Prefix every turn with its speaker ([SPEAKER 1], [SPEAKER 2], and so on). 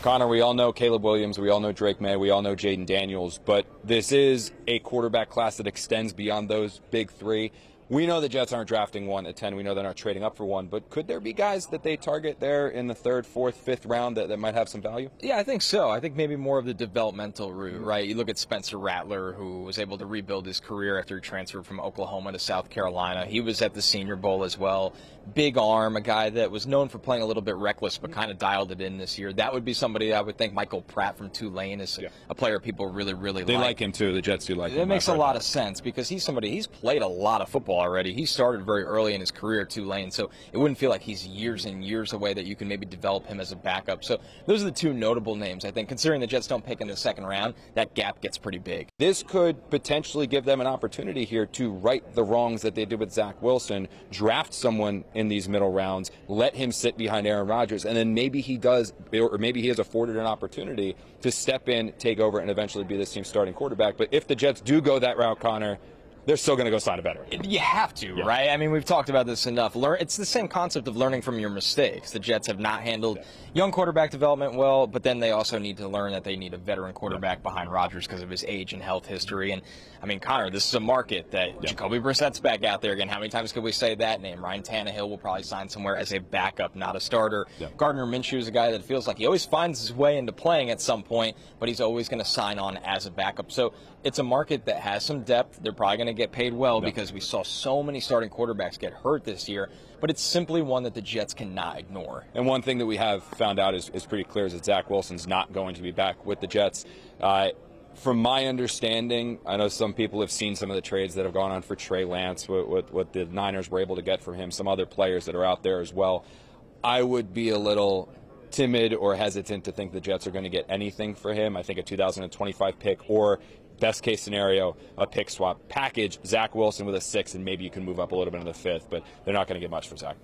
[SPEAKER 1] Connor, we all know Caleb Williams, we all know Drake May, we all know Jaden Daniels, but this is a quarterback class that extends beyond those big three. We know the Jets aren't drafting one at 10. We know they're not trading up for one. But could there be guys that they target there in the 3rd, 4th, 5th round that might have some value?
[SPEAKER 2] Yeah, I think so. I think maybe more of the developmental route, right? You look at Spencer Rattler, who was able to rebuild his career after he transferred from Oklahoma to South Carolina. He was at the Senior Bowl as well. Big arm, a guy that was known for playing a little bit reckless but kind of dialed it in this year. That would be somebody I would think. Michael Pratt from Tulane is a player people really like.
[SPEAKER 1] They like him too. The Jets do like him.
[SPEAKER 2] It makes a lot of sense because he's played a lot of football already. He started very early in his career at Tulane, so it wouldn't feel like he's years and years away that you can maybe develop him as a backup. So those are the two notable names, I think. Considering the Jets don't pick in the 2nd round, that gap gets pretty big.
[SPEAKER 1] This could potentially give them an opportunity here to right the wrongs that they did with Zach Wilson, draft someone in these middle rounds, let him sit behind Aaron Rodgers, and then maybe he does, or maybe he is afforded an opportunity to step in, take over, and eventually be this team's starting quarterback. But if the Jets do go that route, Connor, they're still going to go sign a veteran.
[SPEAKER 2] You have to, right? I mean, we've talked about this enough. It's the same concept of learning from your mistakes. The Jets have not handled young quarterback development well, but then they also need to learn that they need a veteran quarterback behind Rodgers because of his age and health history. And, I mean, Connor, this is a market that Jacoby Brissett's back out there again. How many times could we say that name? Ryan Tannehill will probably sign somewhere as a backup, not a starter. Gardner Minshew is a guy that feels like he always finds his way into playing at some point, but he's always going to sign on as a backup. So it's a market that has some depth. They're probably going to get paid well because we saw so many starting quarterbacks get hurt this year, but it's simply one that the Jets cannot ignore.
[SPEAKER 1] And one thing that we have found out is pretty clear is that Zach Wilson's not going to be back with the Jets. From my understanding, I know some people have seen some of the trades that have gone on for Trey Lance, what the Niners were able to get from him, some other players that are out there as well. I would be a little timid or hesitant to think the Jets are going to get anything for him. I think a 2025 pick or best case scenario, a pick swap package, Zach Wilson with a 6, and maybe you can move up a little bit in the 5th, but they're not going to get much for Zach.